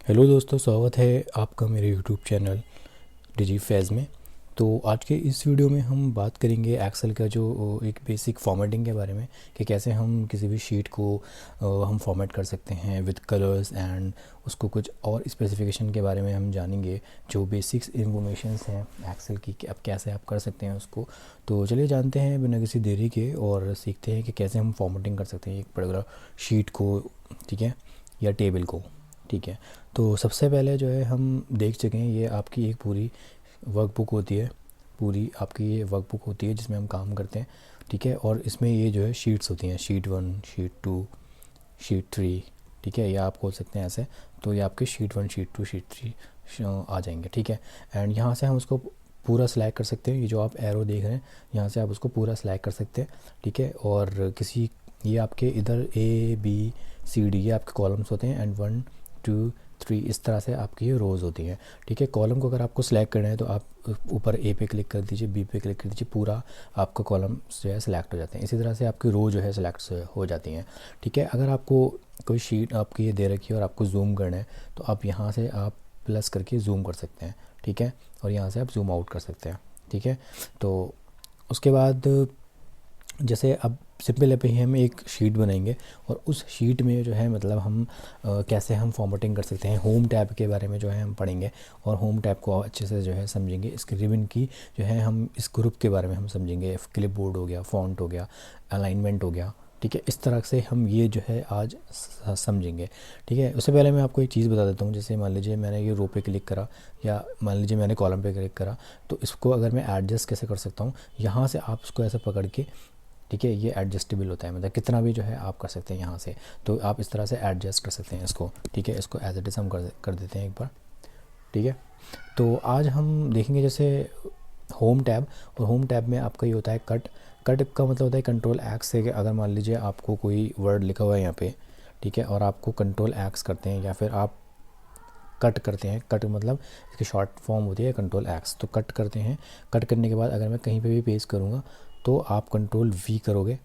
Hello दोस्तों, स्वागत है आपका मेरे यूट्यूब चैनल डिजी फैज़ में। तो आज के इस वीडियो में हम बात करेंगे एक्सेल का जो एक बेसिक फॉर्मेटिंग के बारे में कि कैसे हम किसी भी शीट को हम फॉर्मेट कर सकते हैं विद कलर्स एंड उसको कुछ और स्पेसिफिकेशन के बारे में हम जानेंगे। जो बेसिक्स इन्फॉर्मेशंस हैं एक्सेल की कि अब कैसे आप कर सकते हैं उसको। तो चलिए जानते हैं बिना किसी देरी के और सीखते हैं कि कैसे हम फॉर्मेटिंग कर सकते हैं एक पर्टिकुलर शीट को, ठीक है, या टेबल को। ठीक है, तो सबसे पहले जो है हम देख चुके हैं, ये आपकी एक पूरी वर्कबुक होती है, पूरी आपकी ये वर्कबुक होती है जिसमें हम काम करते हैं। ठीक है, और इसमें ये जो है शीट्स होती हैं, शीट 1, शीट 2, शीट 3। ठीक है, या आप खोल सकते हैं ऐसे, तो ये आपके शीट 1, शीट 2, शीट 3 आ जाएंगे। ठीक है, एंड यहाँ से हम उसको पूरा सिलेक्ट कर सकते हैं। ये जो आप एरो देख रहे हैं यहाँ से आप उसको पूरा सिलेक्ट कर सकते हैं। ठीक है, और किसी ये आपके इधर ABCD ये आपके कॉलम्स होते हैं एंड 1 2 3 इस तरह से आपकी ये रोज़ होती हैं। ठीक है, कॉलम को अगर आपको सिलेक्ट करना है तो आप ऊपर A पे क्लिक कर दीजिए, B पे क्लिक कर दीजिए, पूरा आपका कॉलम जो है सिलेक्ट हो जाते हैं। इसी तरह से आपकी रो जो है सिलेक्ट हो जाती हैं। ठीक है, अगर आपको कोई शीट आपकी ये दे रखी है और आपको जूम करना है तो आप यहाँ से आप प्लस करके जूम कर सकते हैं। ठीक है, और यहाँ से आप जूम आउट कर सकते हैं। ठीक है, तो उसके बाद जैसे अब सिंपल पे ही हम एक शीट बनाएंगे और उस शीट में जो है मतलब हम कैसे हम फॉर्मेटिंग कर सकते हैं। होम टैब के बारे में जो है हम पढ़ेंगे और होम टैब को अच्छे से जो है समझेंगे। इसके रिबन की जो है हम इस ग्रुप के बारे में हम समझेंगे। क्लिप बोर्ड हो गया, फॉन्ट हो गया, अलाइनमेंट हो गया। ठीक है, इस तरह से हम ये जो है आज समझेंगे। ठीक है, उससे पहले मैं आपको एक चीज़ बता देता हूँ। जैसे मान लीजिए मैंने ये रो पे क्लिक करा या मान लीजिए मैंने कॉलम पे क्लिक करा, तो इसको अगर मैं एडजस्ट कैसे कर सकता हूँ, यहाँ से आप इसको ऐसे पकड़ के, ठीक है, ये एडजस्टेबल होता है, मतलब कितना भी जो है आप कर सकते हैं यहाँ से। तो आप इस तरह से एडजस्ट कर सकते हैं इसको। ठीक है, इसको एज इट इज़ हम कर देते हैं एक बार। ठीक है, तो आज हम देखेंगे जैसे होम टैब। और होम टैब में आपका ये होता है कट। कट का मतलब होता है कंट्रोल एक्स से कि अगर मान लीजिए आपको कोई वर्ड लिखा हुआ है यहाँ पे, ठीक है, और आपको कंट्रोल एक्स करते हैं या फिर आप कट करते हैं। कट मतलब इसकी शॉर्ट फॉर्म होती है कंट्रोल एक्स, तो कट करते हैं। कट करने के बाद अगर मैं कहीं पे भी पेस्ट करूँगा तो आप कंट्रोल V करोगे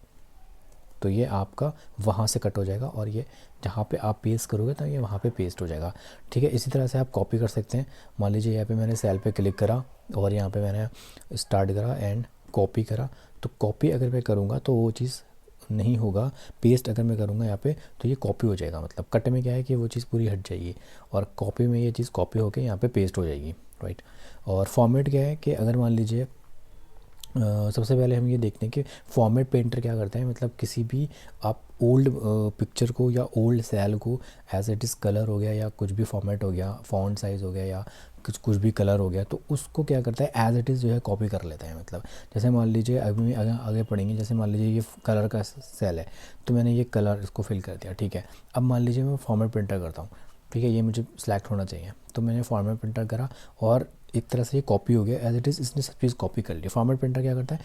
तो ये आपका वहाँ से कट हो जाएगा और ये जहाँ पे आप पेस्ट करोगे तो ये वहाँ पे पेस्ट हो जाएगा। ठीक है, इसी तरह से आप कॉपी कर सकते हैं। मान लीजिए यहाँ पे मैंने सेल पे क्लिक करा और यहाँ पे मैंने स्टार्ट करा एंड कॉपी करा, तो कॉपी अगर मैं करूँगा तो वो चीज़ नहीं होगा। पेस्ट अगर मैं करूँगा यहाँ पे तो ये कॉपी हो जाएगा। मतलब कट में क्या है कि वो चीज़ पूरी हट जाएगी और कॉपी में ये चीज़ कॉपी होकर यहाँ पे पेस्ट हो जाएगी, राइट। और फॉर्मेट क्या है कि अगर मान लीजिए सबसे पहले हम ये देखते हैं कि फॉर्मेट पेंटर क्या करता है। मतलब किसी भी आप ओल्ड पिक्चर को या ओल्ड सेल को एज इट इज़ कलर हो गया या कुछ भी फॉर्मेट हो गया, फॉन्ट साइज़ हो गया या कुछ भी कलर हो गया, तो उसको क्या करता है एज इट इज़ जो है कॉपी कर लेता है। मतलब जैसे मान लीजिए अभी आगे पढ़ेंगे। जैसे मान लीजिए ये कलर का सेल है तो मैंने ये कलर इसको फिल कर दिया। ठीक है, अब मान लीजिए मैं फॉर्मेट प्रिंटर करता हूँ। ठीक है, ये मुझे सिलेक्ट होना चाहिए तो मैंने फॉर्मेट प्रिंटर करा और एक तरह से ये कॉपी हो गया एज इट इज़। इसने सब चीज़ कॉपी कर ली। फॉर्मेट प्रिंटर क्या करता है,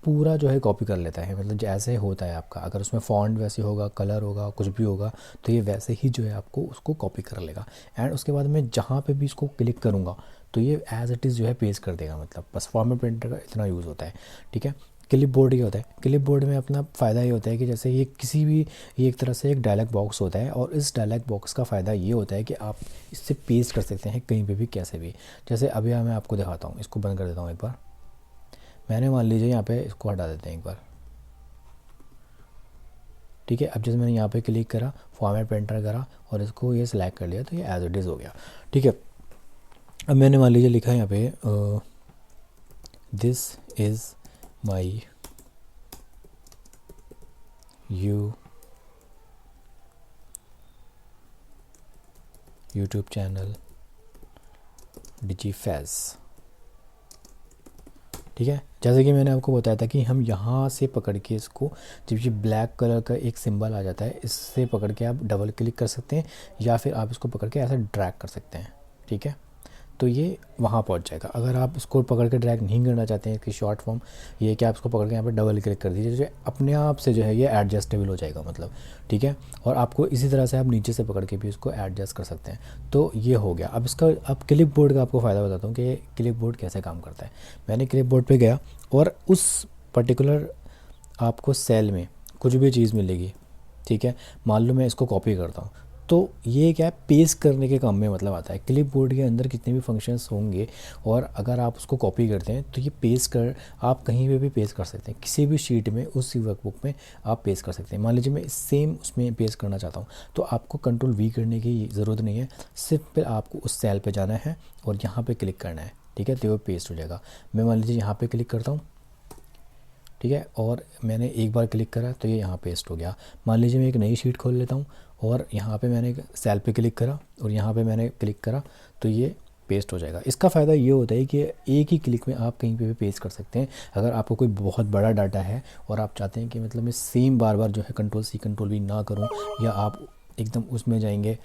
पूरा जो है कॉपी कर लेता है। मतलब जैसे होता है आपका, अगर उसमें फॉन्ट वैसे होगा, कलर होगा, कुछ भी होगा, तो ये वैसे ही जो है आपको उसको कॉपी कर लेगा। एंड उसके बाद मैं जहाँ पे भी इसको क्लिक करूँगा तो ये एज इट इज़ जो है पेस्ट कर देगा। मतलब बस फॉर्मेट प्रिंटर का इतना यूज़ होता है। ठीक है, क्लिप बोर्ड क्या होता है, क्लिप बोर्ड में अपना फ़ायदा ये होता है कि जैसे ये किसी भी, ये एक तरह से एक डायलॉग बॉक्स होता है और इस डायलॉग बॉक्स का फ़ायदा ये होता है कि आप इससे पेस्ट कर सकते हैं कहीं पे भी कैसे भी। जैसे अभी मैं आपको दिखाता हूँ, इसको बंद कर देता हूँ एक बार। मैंने मान लीजिए यहाँ पे इसको हटा देते हैं एक बार। ठीक है, अब जैसे मैंने यहाँ पे क्लिक करा, फॉर्मेट प्रिंटर करा और इसको ये सिलेक्ट कर लिया तो ये एज इट इज़ हो गया। ठीक है, अब मैंने मान लीजिए लिखा है यहाँ पे this is my YouTube channel Digi Faiz. ठीक है, जैसे कि मैंने आपको बताया था कि हम यहाँ से पकड़ के इसको, जब ये ब्लैक कलर का एक सिंबल आ जाता है, इससे पकड़ के आप डबल क्लिक कर सकते हैं या फिर आप इसको पकड़ के ऐसे ड्रैग कर सकते हैं। ठीक है, तो ये वहाँ पहुँच जाएगा। अगर आप इसको पकड़ के ड्रैग नहीं करना चाहते हैं, इसकी शॉर्ट फॉर्म ये है कि आप इसको पकड़ के यहाँ पे डबल क्लिक कर दीजिए, जो अपने आप से जो है ये एडजस्टेबल हो जाएगा। मतलब ठीक है, और आपको इसी तरह से आप नीचे से पकड़ के भी इसको एडजस्ट कर सकते हैं। तो ये हो गया। अब इसका, अब क्लिप बोर्ड का आपको फ़ायदा बताता हूँ कि क्लिप बोर्ड कैसे काम करता है। मैंने क्लिप बोर्ड पर गया और उस पर्टिकुलर आपको सेल में कुछ भी चीज़ मिलेगी। ठीक है, मान लो मैं इसको कॉपी करता हूँ तो ये क्या है, पेस्ट करने के काम में मतलब आता है। क्लिप बोर्ड के अंदर कितने भी फंक्शंस होंगे और अगर आप उसको कॉपी करते हैं तो ये पेस्ट कर आप कहीं पे भी पेस्ट कर सकते हैं, किसी भी शीट में, उसी वर्कबुक में आप पेस्ट कर सकते हैं। मान लीजिए मैं सेम उसमें पेस्ट करना चाहता हूँ तो आपको कंट्रोल वी करने की ज़रूरत नहीं है, सिर्फ फिर आपको उस सेल पे जाना है और यहाँ पे क्लिक करना है, ठीक है, तो वो पेस्ट हो जाएगा। मैं मान लीजिए यहाँ पे क्लिक करता हूँ, ठीक है, और मैंने एक बार क्लिक करा तो ये यहाँ पेस्ट हो गया। मान लीजिए मैं एक नई शीट खोल लेता हूँ और यहाँ पे मैंने सेल पे क्लिक करा और यहाँ पे मैंने क्लिक करा तो ये पेस्ट हो जाएगा। इसका फ़ायदा ये होता है कि एक ही क्लिक में आप कहीं पे भी पेस्ट कर सकते हैं। अगर आपको कोई बहुत बड़ा डाटा है और आप चाहते हैं कि मतलब मैं सेम बार बार जो है कंट्रोल सी कंट्रोल वी ना करूँ, या आप एकदम उसमें जाएंगे,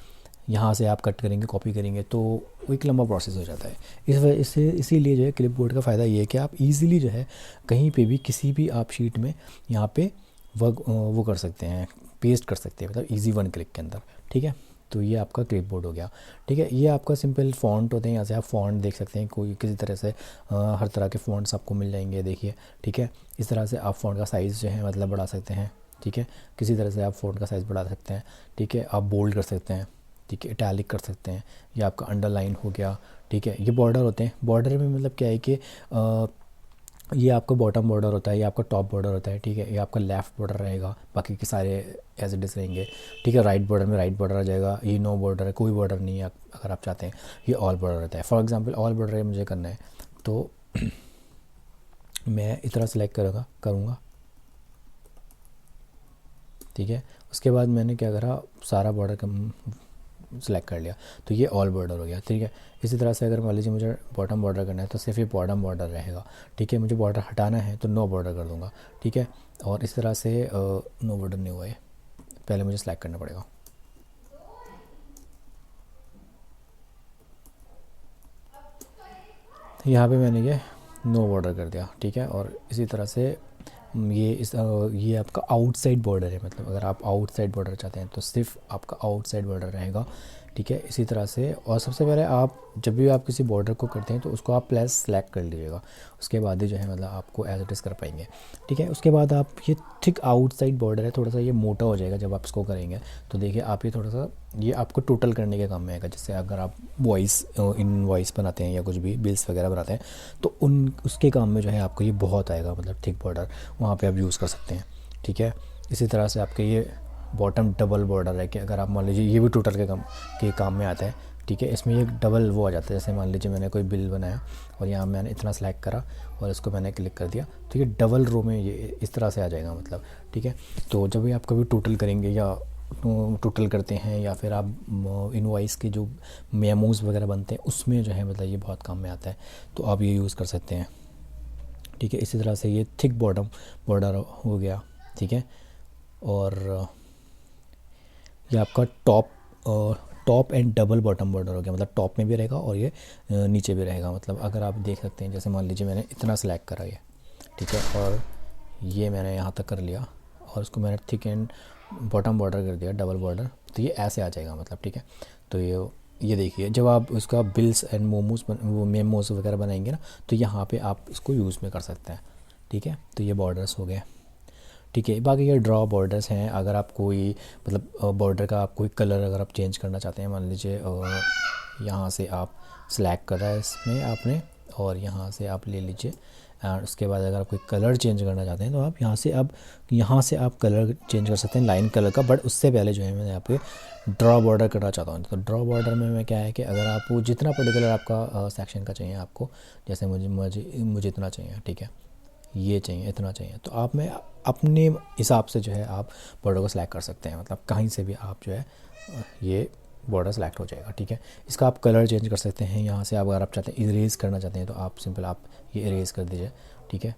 यहाँ से आप कट करेंगे, कॉपी करेंगे, तो वो एक लंबा प्रोसेस हो जाता है। इस वजह से इसीलिए जो है क्लिपबोर्ड का फ़ायदा ये है कि आप इजीली जो है कहीं पे भी किसी भी आप शीट में यहाँ पे वर्क वो कर सकते हैं, पेस्ट कर सकते हैं, मतलब इजी वन क्लिक के अंदर, ठीक है। तो ये आपका क्लिपबोर्ड हो गया, ठीक है। ये आपका सिंपल फ़ॉन्ट होते हैं, यहाँ से आप फ़ॉन्ट देख सकते हैं, कोई किसी तरह से हर तरह के फ़ॉन्ट्स आपको मिल जाएंगे, देखिए, ठीक है। इस तरह से आप फ़ॉन्ट का साइज़ जो है मतलब बढ़ा सकते हैं, ठीक है। किसी तरह से आप फ़ॉन्ट का साइज़ बढ़ा सकते हैं, ठीक है। आप बोल्ड कर सकते हैं, ठीक है, इटैलिक कर सकते हैं, ये आपका अंडरलाइन हो गया, ठीक है। ये बॉर्डर होते हैं, बॉर्डर में मतलब क्या है कि ये आपका बॉटम बॉर्डर होता है, ये आपका टॉप बॉर्डर होता है, ठीक है। ये आपका लेफ़्ट बॉर्डर रहेगा, बाकी के सारे एज इट इज़ रहेंगे, ठीक है। राइट बॉर्डर में राइट बॉर्डर आ जाएगा, ये नो बॉर्डर है, कोई बॉर्डर नहीं है अगर आप चाहते हैं। ये ऑल बॉर्डर रहता है। फॉर एग्जांपल ऑल बॉर्डर मुझे करना है तो मैं इतना सेलेक्ट करूँगा, ठीक है। उसके बाद मैंने क्या करा, सारा बॉर्डर कम सेलेक्ट कर लिया तो ये ऑल बॉर्डर हो गया, ठीक है। इसी तरह से अगर मान लीजिए मुझे बॉटम बॉर्डर करना है तो सिर्फ ये बॉटम बॉर्डर रहेगा, ठीक है। मुझे बॉर्डर हटाना है तो नो बॉर्डर कर दूंगा, ठीक है। और इस तरह से नो बॉर्डर नहीं हुआ है, पहले मुझे सेलेक्ट करना पड़ेगा, यहाँ पे मैंने ये नो बॉर्डर कर दिया, ठीक है। और इसी तरह से ये आपका आउटसाइड बॉर्डर है, मतलब अगर आप आउटसाइड बॉर्डर चाहते हैं तो सिर्फ आपका आउटसाइड बॉर्डर रहेगा, ठीक है। इसी तरह से, और सबसे पहले आप जब भी आप किसी बॉर्डर को करते हैं तो उसको आप प्लस सेलेक्ट कर लीजिएगा, उसके बाद ही जो है मतलब आपको एज इट इज़ कर पाएंगे, ठीक है। उसके बाद आप ये थिक आउटसाइड बॉर्डर है, थोड़ा सा ये मोटा हो जाएगा जब आप इसको करेंगे, तो देखिए आप ये थोड़ा सा ये आपको टोटल करने के काम में आएगा। जैसे अगर आप वॉइस इन वॉइस बनाते हैं या कुछ भी बिल्स वगैरह बनाते हैं तो उसके काम में जो है आपको ये बहुत आएगा, मतलब थिक बॉर्डर वहाँ पे आप यूज़ कर सकते हैं, ठीक है। इसी तरह से आपके ये बॉटम डबल बॉर्डर है कि अगर आप मान लीजिए ये भी टोटल के काम में आता है, ठीक है। इसमें ये डबल वो आ जाता है, जैसे मान लीजिए मैंने कोई बिल बनाया और यहाँ मैंने इतना सेलेक्ट करा और इसको मैंने क्लिक कर दिया तो ये डबल रो में ये इस तरह से आ जाएगा, मतलब, ठीक है। तो जब भी आप कभी टोटल करेंगे या टोटल करते हैं या फिर आप इनवॉइस के जो मेमोज़ वगैरह बनते हैं उसमें जो है मतलब ये बहुत काम में आता है, तो आप ये यूज़ कर सकते हैं, ठीक है। इसी तरह से ये थिक बॉटम बॉर्डर हो गया, ठीक है। और ये आपका top and double bottom border हो गया, मतलब टॉप में भी रहेगा और ये नीचे भी रहेगा। मतलब अगर आप देख सकते हैं, जैसे मान लीजिए मैंने इतना सेलेक्ट करा ये, ठीक है, और ये मैंने यहाँ तक कर लिया और उसको मैंने थिक एंड बॉटम बॉर्डर कर दिया, डबल बॉर्डर, तो ये ऐसे आ जाएगा, मतलब, ठीक है। तो ये देखिए जब आप उसका बिल्स एंड वो मेमोज वगैरह बनाएंगे ना तो यहाँ पे आप इसको यूज़ में कर सकते हैं, ठीक है। तो ये बॉर्डर्स हो गए, ठीक है। बाकी ये ड्रॉ बॉर्डर्स हैं, अगर आप कोई मतलब बॉर्डर का आप कोई कलर अगर आप चेंज करना चाहते हैं, मान लीजिए यहाँ से आप सेलेक्ट कर रहा है इसमें आपने और यहाँ से आप ले लीजिए, और उसके बाद अगर आप कोई कलर चेंज करना चाहते हैं तो आप यहाँ से आप कलर चेंज कर सकते हैं लाइन कलर का। बट उससे पहले जो है मैं यहाँ पे ड्रॉ बॉर्डर करना चाहता हूँ, तो ड्रॉ बॉर्डर में मैं क्या है कि अगर आपको जितना पर्टिकुलर आपका सेक्शन का चाहिए आपको, जैसे मुझे इतना चाहिए, ठीक है, ये चाहिए, इतना चाहिए, तो आप में अपने हिसाब से जो है आप बॉर्डर को सिलेक्ट कर सकते हैं, मतलब कहीं से भी आप जो है ये बॉर्डर सेलेक्ट हो जाएगा, ठीक है। इसका आप कलर चेंज कर सकते हैं यहाँ से। आप अगर आप चाहते हैं इरेज करना चाहते हैं तो आप सिंपल आप ये इरेज कर दीजिए, ठीक है,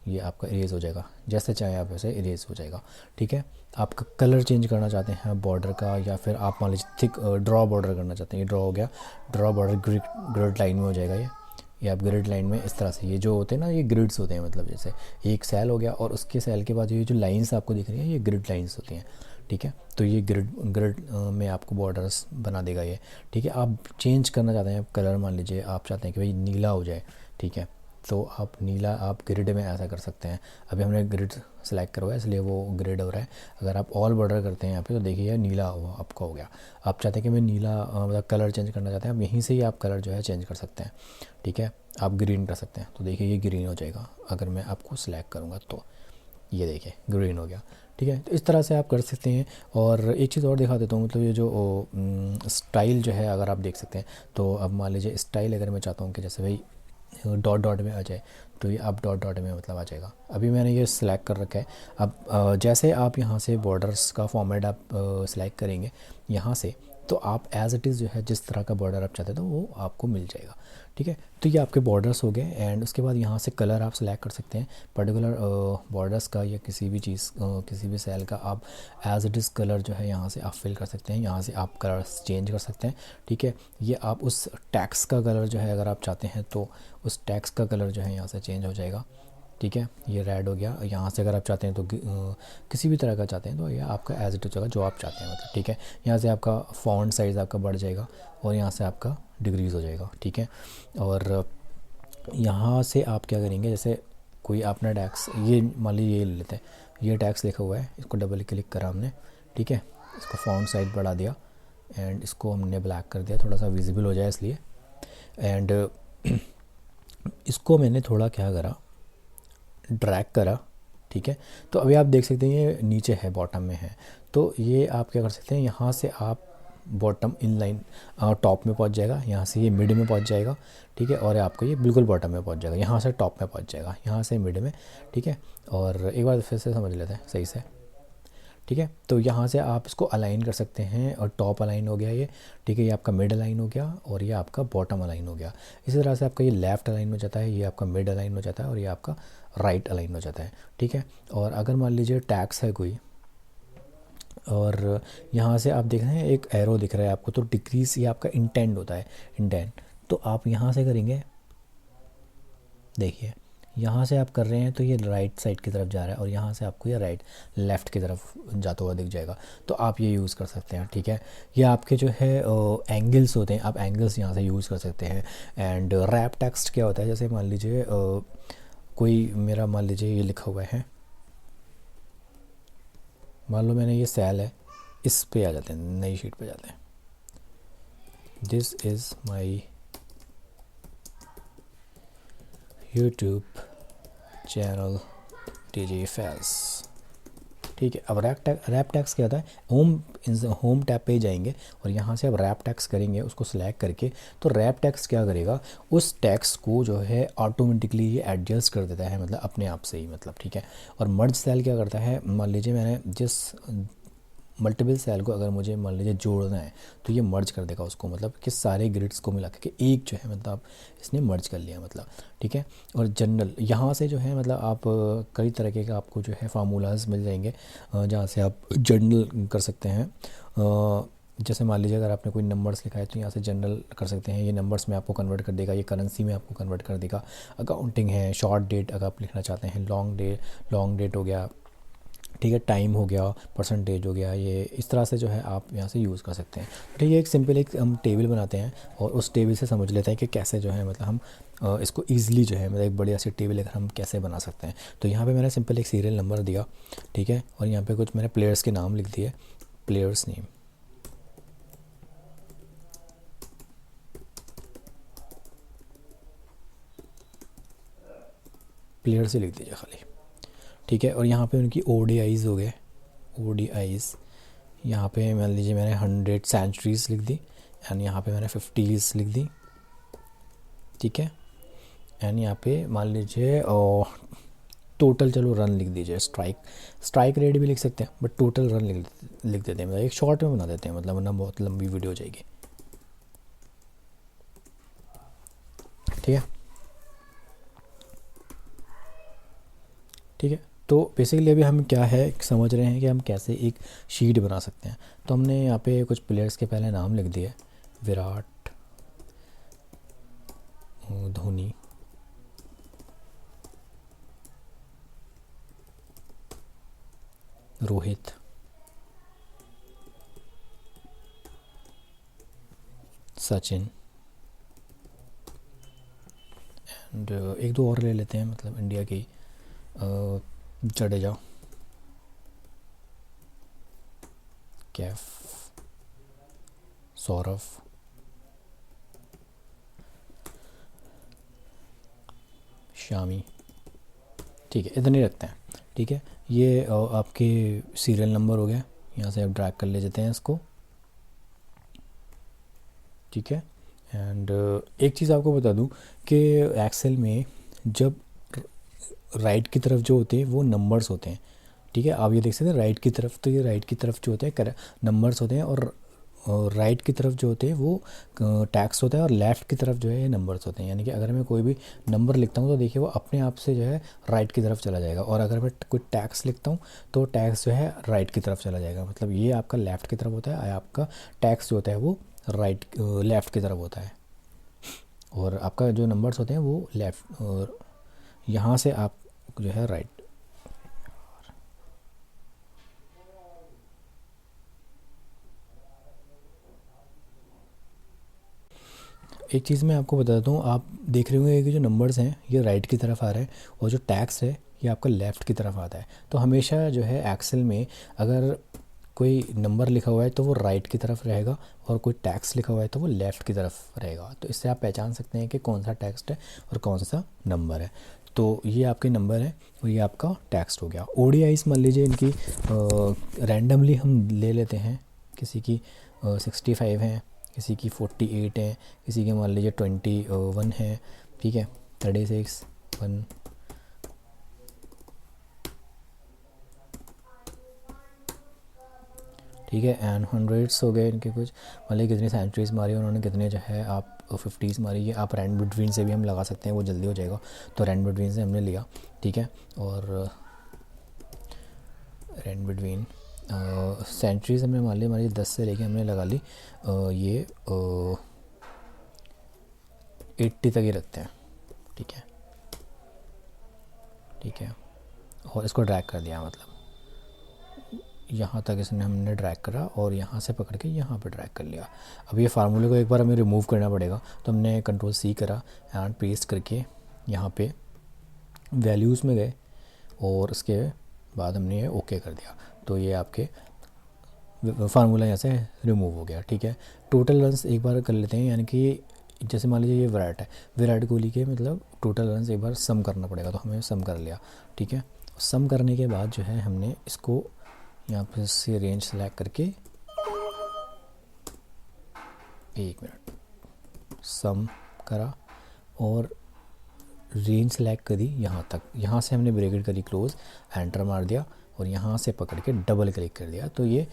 ये आपका इरेज हो जाएगा, जैसे चाहे आप वैसे इरेज हो जाएगा, ठीक है। आपका कलर चेंज करना चाहते हैं बॉर्डर का, या फिर आप मान लीजिए थिक ड्रॉ बॉर्डर करना चाहते हैं, ये ड्रॉ हो गया, ड्रॉ बॉर्डर ग्रिड लाइन में हो जाएगा ये आप ग्रिड लाइन में इस तरह से, ये जो होते हैं ना ये ग्रिड्स होते हैं, मतलब जैसे एक सेल हो गया और उसके सेल के बाद ये जो लाइंस आपको दिख रही हैं ये ग्रिड लाइंस होती हैं, ठीक है। तो ये ग्रिड में आपको बॉर्डर्स बना देगा ये, ठीक है। आप चेंज करना चाहते हैं कलर, मान लीजिए आप चाहते हैं कि भाई नीला हो जाए, ठीक है, तो आप नीला आप ग्रिड में ऐसा कर सकते हैं। अभी हमने ग्रिड सेलेक्ट करवाया इसलिए वो ग्रिड हो रहा है। अगर आप ऑल बॉर्डर करते हैं यहाँ पे तो देखिए नीला हुआ आपका हो गया। आप चाहते हैं कि मैं नीला मतलब कलर चेंज करना चाहते हैं, आप यहीं से ही आप कलर जो है चेंज कर सकते हैं। ठीक है, आप ग्रीन कर सकते हैं तो देखिए ये ग्रीन हो जाएगा। अगर मैं आपको सेलेक्ट करूँगा तो ये देखिए ग्रीन हो गया। ठीक है, तो इस तरह से आप कर सकते हैं। और एक चीज़ और दिखा देता हूँ, मतलब ये जो स्टाइल जो है अगर आप देख सकते हैं तो अब मान लीजिए स्टाइल अगर मैं चाहता हूँ कि जैसे भाई डॉट डॉट में आ जाए तो ये अब डॉट डॉट में मतलब आ जाएगा। अभी मैंने ये सिलेक्ट कर रखा है। अब जैसे आप यहाँ से बॉर्डर्स का फॉर्मेट आप सिलेक्ट करेंगे यहाँ से, तो आप एज इट इज़ जो है जिस तरह का बॉर्डर आप चाहते हैं तो वो आपको मिल जाएगा। ठीक है, तो ये आपके बॉर्डर्स हो गए। एंड उसके बाद यहाँ से कलर आप सिलेक्ट कर सकते हैं पर्टिकुलर बॉर्डर्स का या किसी भी चीज़ किसी भी सेल का आप एज इट इज़ कलर जो है यहाँ से आप फिल कर सकते हैं। यहाँ से आप कलर चेंज कर सकते हैं। ठीक है, ये आप उस टैक्स का कलर जो है अगर आप चाहते हैं तो उस टैक्स का कलर जो है यहाँ से चेंज हो जाएगा। ठीक है, ये रेड हो गया। यहाँ से अगर आप चाहते हैं तो किसी भी तरह का चाहते हैं तो ये आपका एज इट इज होगा जो आप चाहते हैं मतलब। ठीक है, यहाँ से आपका फ़ॉन्ट साइज़ आपका बढ़ जाएगा और यहाँ से आपका डिक्रीज़ हो जाएगा। ठीक है, और यहाँ से आप क्या करेंगे, जैसे कोई अपना टैक्स ये मान लीजिए ये ले लेते हैं, ये टैक्स लिखा हुआ है, इसको डबल क्लिक करा हमने। ठीक है, इसको फ़ॉन्ट साइज बढ़ा दिया एंड इसको हमने ब्लैक कर दिया थोड़ा सा विजिबल हो जाए इसलिए। एंड इसको मैंने थोड़ा क्या करा, ड्रैग करा। ठीक है, तो अभी आप देख सकते हैं ये नीचे है, बॉटम में है। तो ये आप क्या कर सकते हैं, यहाँ से आप बॉटम इन लाइन टॉप में पहुँच जाएगा, यहाँ से ये मिड में पहुँच जाएगा। ठीक है, और आपको ये बिल्कुल बॉटम में पहुँच जाएगा, यहाँ से टॉप में पहुँच जाएगा, यहाँ से मिड में। ठीक है, और एक बार फिर से समझ लेते हैं सही से। ठीक है, तो यहाँ से आप इसको अलाइन कर सकते हैं और टॉप अलाइन हो गया ये। ठीक है, ये आपका मिड अलाइन हो गया और ये आपका बॉटम अलाइन हो गया। इसी तरह से आपका ये लेफ़्ट अलाइन हो जाता है, ये आपका मिड अलाइन हो जाता है और ये आपका राइट अलाइन हो जाता है। ठीक है, और अगर मान लीजिए टैक्स है कोई और यहाँ से आप देख रहे हैं एक एरो दिख रहा है आपको, तो डिक्रीज़ ये आपका इंटेंड होता है, इंटेंड। तो आप यहाँ से करेंगे, देखिए यहाँ से आप कर रहे हैं तो ये राइट साइड की तरफ जा रहा है और यहाँ से आपको ये राइट लेफ़्ट की तरफ जाता हुआ दिख जाएगा। तो आप ये यूज़ कर सकते हैं। ठीक है, ये आपके जो है एंगल्स होते हैं, आप एंगल्स यहाँ से यूज़ कर सकते हैं। एंड रैप टेक्स्ट क्या होता है, जैसे मान लीजिए कोई मेरा मान लीजिए ये लिखा हुआ है, मान लो मैंने ये सेल है, इस पे आ जाते हैं, नई शीट पे जाते हैं। This is my YouTube channel Digi Faiz. ठीक है, अब रैप टैक्स क्या होता है, होम टैब पे जाएंगे और यहाँ से अब रैप टैक्स करेंगे उसको सिलेक्ट करके। तो रैप टैक्स क्या करेगा, उस टैक्स को जो है ऑटोमेटिकली ये एडजस्ट कर देता है, मतलब अपने आप से ही मतलब। ठीक है, और मर्ज सेल क्या करता है, मान लीजिए मैंने जिस मल्टीपल सेल को अगर मुझे मान लीजिए जोड़ना है तो ये मर्ज कर देगा उसको, मतलब कि सारे ग्रिड्स को मिला के एक जो है मतलब इसने मर्ज कर लिया मतलब। ठीक है, और जनरल यहाँ से जो है मतलब आप कई तरह के आपको जो है फार्मूलाज मिल जाएंगे जहाँ से आप जनरल कर सकते हैं। जैसे मान लीजिए अगर आपने कोई नंबर्स लिखा है तो यहाँ से जनरल कर सकते हैं, ये नंबर्स में आपको कन्वर्ट कर देगा, ये करेंसी में आपको कन्वर्ट कर देगा। अकाउंटिंग है, शॉर्ट डेट अगर आप लिखना चाहते हैं, लॉन्ग डेट हो गया। ठीक है, टाइम हो गया, परसेंटेज हो गया, ये इस तरह से जो है आप यहाँ से यूज़ कर सकते हैं। ठीक है, एक सिंपल एक हम टेबल बनाते हैं और उस टेबल से समझ लेते हैं कि कैसे जो है मतलब हम इसको ईजिली जो है मतलब एक बढ़िया सी टेबल अगर हम कैसे बना सकते हैं। तो यहाँ पे मैंने सिंपल एक सीरियल नंबर दिया। ठीक है, और यहाँ पे कुछ मैंने प्लेयर्स के नाम लिख दिए, प्लेयर्स नेम। प्लेयर्स ही लिख दीजिए खाली। ठीक है, और यहाँ पे उनकी ODIs हो गए, ODIs। यहाँ पे मान लीजिए मैंने 100 सेंचुरीज लिख दी एंड यहाँ पे मैंने 50s लिख दी। ठीक है, एंड यहाँ पे मान लीजिए टोटल चलो रन लिख दीजिए, स्ट्राइक रेट भी लिख सकते हैं बट टोटल रन लिख देते हैं, मतलब एक शॉर्ट में बना देते हैं, मतलब वरना बहुत लंबी वीडियो हो जाएगी। ठीक है, ठीक है, तो बेसिकली अभी हम क्या है समझ रहे हैं कि हम कैसे एक शीट बना सकते हैं। तो हमने यहाँ पे कुछ प्लेयर्स के पहले नाम लिख दिए, विराट, धोनी, रोहित, सचिन एंड एक दो और ले लेते हैं, मतलब इंडिया की जडेजा, कैफ, सौरव, शामी, ठीक है, इतने रखते हैं। ठीक है, ये आपके सीरियल नंबर हो गया, यहाँ से आप ड्रैग कर ले जाते हैं इसको। ठीक है, एंड एक चीज़ आपको बता दूं कि एक्सेल में जब राइट की तरफ जो होते हैं वो नंबर्स होते हैं। ठीक है, आप ये देख सकते हैं राइट की तरफ, तो ये राइट की तरफ जो होते हैं नंबर्स होते हैं, और राइट की तरफ जो होते हैं वो टैक्स होता है, और लेफ़्ट की तरफ जो है ये नंबर्स होते हैं। यानी कि अगर मैं कोई भी नंबर लिखता हूँ तो देखिए वो अपने आप से जो है राइट की तरफ चला जाएगा, और अगर मैं कोई टैक्स लिखता हूँ तो टैक्स जो है राइट की तरफ चला जाएगा। मतलब ये आपका लेफ़्ट की तरफ होता है, आपका टैक्स जो होता है वो राइट लेफ़्ट की तरफ होता है, और आपका जो नंबर्स होते हैं वो लेफ़्ट, और यहाँ से आप जो है राइट। एक चीज़ मैं आपको बताता हूँ, आप देख रहे होंगे कि जो नंबर्स हैं ये राइट की तरफ आ रहे हैं, और जो टैक्स है ये आपका लेफ़्ट की तरफ आता है। तो हमेशा जो है एक्सेल में अगर कोई नंबर लिखा हुआ है तो वो राइट की तरफ रहेगा, और कोई टैक्स लिखा हुआ है तो वो लेफ़्ट की तरफ रहेगा। तो इससे आप पहचान सकते हैं कि कौन सा टैक्स है और कौन सा नंबर है। तो ये आपके नंबर है और ये आपका टैक्स हो गया। ओडीआईस मान लीजिए इनकी रैंडमली हम ले लेते हैं, किसी की 65 है, किसी की 48 है, किसी के मान लीजिए 21 है, ठीक है, 36 1, ठीक है, एंड हंड्रेड्स हो गए इनके कुछ, मान लीजिए कितनी सेंचुरीज मारी उन्होंने, कितने जो है आप 50s मारी। ये आप रैंड बिटवीन से भी हम लगा सकते हैं, वो जल्दी हो जाएगा। तो रैंड बिटवीन से हमने लिया, ठीक है, और रैंड बिटवीन सेंचुरीज हमने मान ली, हमारी 10 से लेके हमने लगा ली ये 80 तक ही रखते हैं। ठीक है, ठीक है, और इसको ड्रैग कर दिया, मतलब यहाँ तक इसने हमने ड्रैग करा, और यहाँ से पकड़ के यहाँ पे ड्रैग कर लिया। अब ये फार्मूले को एक बार हमें रिमूव करना पड़ेगा, तो हमने कंट्रोल C करा एंड पेस्ट करके यहाँ पे वैल्यूज़ में गए, और उसके बाद हमने ये ओके कर दिया। तो ये आपके फार्मूला यहाँ से रिमूव हो गया। ठीक है, टोटल रन्स एक बार कर लेते हैं, यानी कि जैसे मान लीजिए ये विराट है, विराट कोहली के मतलब टोटल रन्स एक बार सम करना पड़ेगा, तो हमें सम कर लिया। ठीक है, सम करने के बाद जो है हमने इसको यहाँ पे से रेंज सेलेक्ट करके, एक मिनट, सम करा और रेंज सेलेक्ट करी यहाँ तक, यहाँ से हमने ब्रैकेट करी क्लोज, एंटर मार दिया, और यहाँ से पकड़ के डबल क्लिक कर दिया, तो ये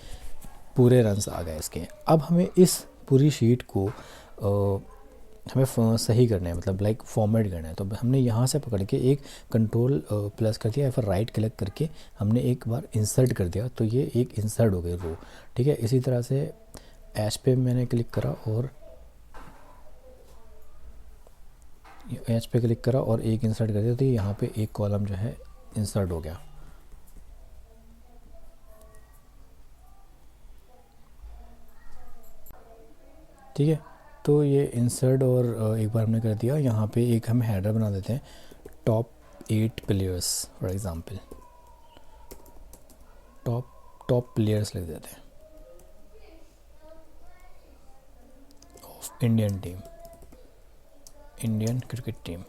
पूरे रन्स आ गए इसके। अब हमें इस पूरी शीट को हमें सही करना है, मतलब लाइक फॉर्मेट करना है। तो हमने यहाँ से पकड़ के एक कंट्रोल प्लस कर दिया, या फिर राइट क्लिक करके हमने एक बार इंसर्ट कर दिया, तो ये एक इंसर्ट हो गई रो। ठीक है, इसी तरह से एच पे मैंने क्लिक करा, और एच पे क्लिक करा और एक इंसर्ट कर दिया, तो यहाँ पे एक कॉलम जो है इंसर्ट हो गया। ठीक है, तो ये इंसर्ट और एक बार हमने कर दिया। यहाँ पे एक हम हेडर बना देते हैं, top 8 players for example, top players लिख देते हैं of Indian team, Indian cricket team.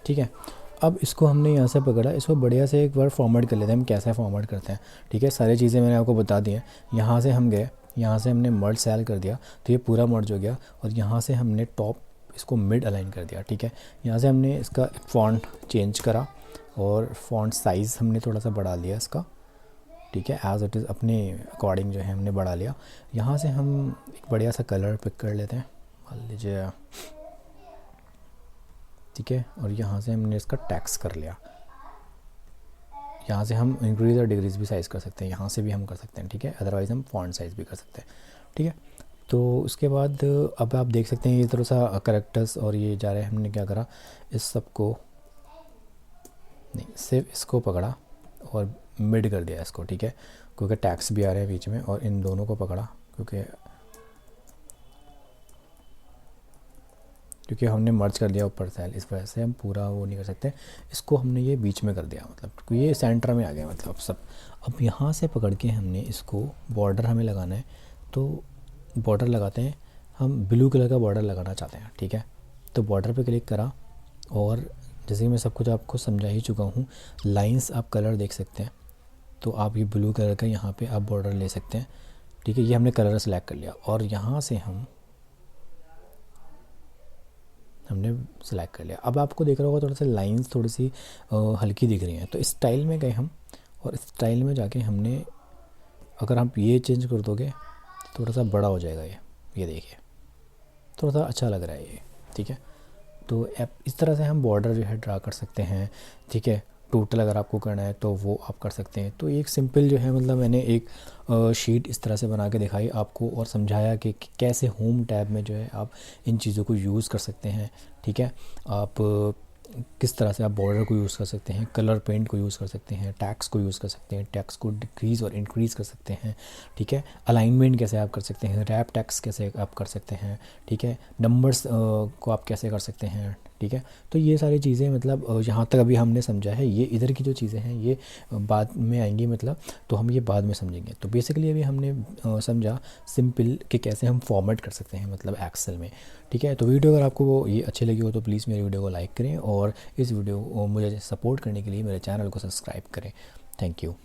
ठीक है, अब इसको हमने यहाँ से पकड़ा, इसको बढ़िया से एक बार फॉर्मेट कर लेते हैं। हम कैसे फॉर्मेट करते हैं, ठीक है, सारी चीज़ें मैंने आपको बता दी हैं। यहाँ से हम गए, यहाँ से हमने मर्ज सेल कर दिया, तो ये पूरा मर्ज हो गया, और यहाँ से हमने टॉप इसको मिड अलाइन कर दिया। ठीक है, यहाँ से हमने इसका फॉन्ट चेंज करा, और फॉन्ट साइज़ हमने थोड़ा सा बढ़ा लिया इसका। ठीक है, एज इट इज़ अपने अकॉर्डिंग जो है हमने बढ़ा लिया। यहाँ से हम एक बढ़िया सा कलर पिक कर लेते हैं, मान लीजिए, ठीक है, और यहाँ से हमने इसका टैक्स कर लिया। यहाँ से हम इंक्रीज और डिक्रीज भी साइज़ कर सकते हैं, यहाँ से भी हम कर सकते हैं। ठीक है, अदरवाइज़ हम फॉन्ट साइज़ भी कर सकते हैं। ठीक है, तो उसके बाद अब आप देख सकते हैं ये थोड़ा सा करेक्टर्स और ये जा रहे हैं। हमने क्या करा, इस सब को नहीं, सिर्फ इसको पकड़ा और मिड कर दिया इसको। ठीक है, क्योंकि टैक्स भी आ रहे हैं बीच में, और इन दोनों को पकड़ा, क्योंकि क्योंकि हमने मर्ज कर दिया ऊपर सेल, इस वजह से हम पूरा वो नहीं कर सकते। इसको हमने ये बीच में कर दिया, मतलब ये सेंटर में आ गया मतलब सब। अब यहाँ से पकड़ के हमने इसको बॉर्डर हमें लगाना है, तो बॉर्डर लगाते हैं हम, ब्लू कलर का बॉर्डर लगाना चाहते हैं, ठीक है। तो बॉर्डर पे क्लिक करा, और जैसे कि मैं सब कुछ आपको समझा ही चुका हूँ, लाइंस आप कलर देख सकते हैं, तो आप ये ब्लू कलर का यहाँ पे आप बॉर्डर ले सकते हैं, ठीक है। ये हमने कलर सेलेक्ट कर लिया, और यहाँ से हमने सेलेक्ट कर लिया। अब आपको देख रहा होगा थोड़ा सा लाइंस थोड़ी सी हल्की दिख रही हैं, तो स्टाइल में गए हम, और स्टाइल में जाके हमने, अगर आप ये चेंज कर दोगे तो थोड़ा सा बड़ा हो जाएगा ये देखिए, थोड़ा सा अच्छा लग रहा है ये, ठीक है। तो इस तरह से हम बॉर्डर जो है ड्रा कर सकते हैं, ठीक है। टोटल अगर आपको करना है तो वो आप कर सकते हैं। तो एक सिंपल जो है, मतलब मैंने एक शीट इस तरह से बना के दिखाई आपको, और समझाया कि कैसे होम टैब में जो है आप इन चीज़ों को यूज़ कर सकते हैं, ठीक है। आप किस तरह से आप बॉर्डर को यूज़ कर सकते हैं, कलर पेंट को यूज़ कर सकते हैं, टैक्स को यूज़ कर सकते हैं, टैक्स को डिक्रीज़ और इंक्रीज़ कर सकते हैं, ठीक है। अलाइनमेंट कैसे आप कर सकते हैं, रैप टैक्स कैसे आप कर सकते हैं, ठीक है। नंबर्स को आप कैसे कर सकते हैं, ठीक है। तो ये सारी चीज़ें, मतलब यहाँ तक अभी हमने समझा है, ये इधर की जो चीज़ें हैं ये बाद में आएंगी, मतलब तो हम ये बाद में समझेंगे। तो बेसिकली अभी हमने समझा सिंपल कि कैसे हम फॉर्मेट कर सकते हैं, मतलब एक्सेल में, ठीक है। तो वीडियो अगर आपको वो ये अच्छी लगी हो तो प्लीज़ मेरी वीडियो को लाइक करें, और इस वीडियो को मुझे सपोर्ट करने के लिए मेरे चैनल को सब्सक्राइब करें। Thank you.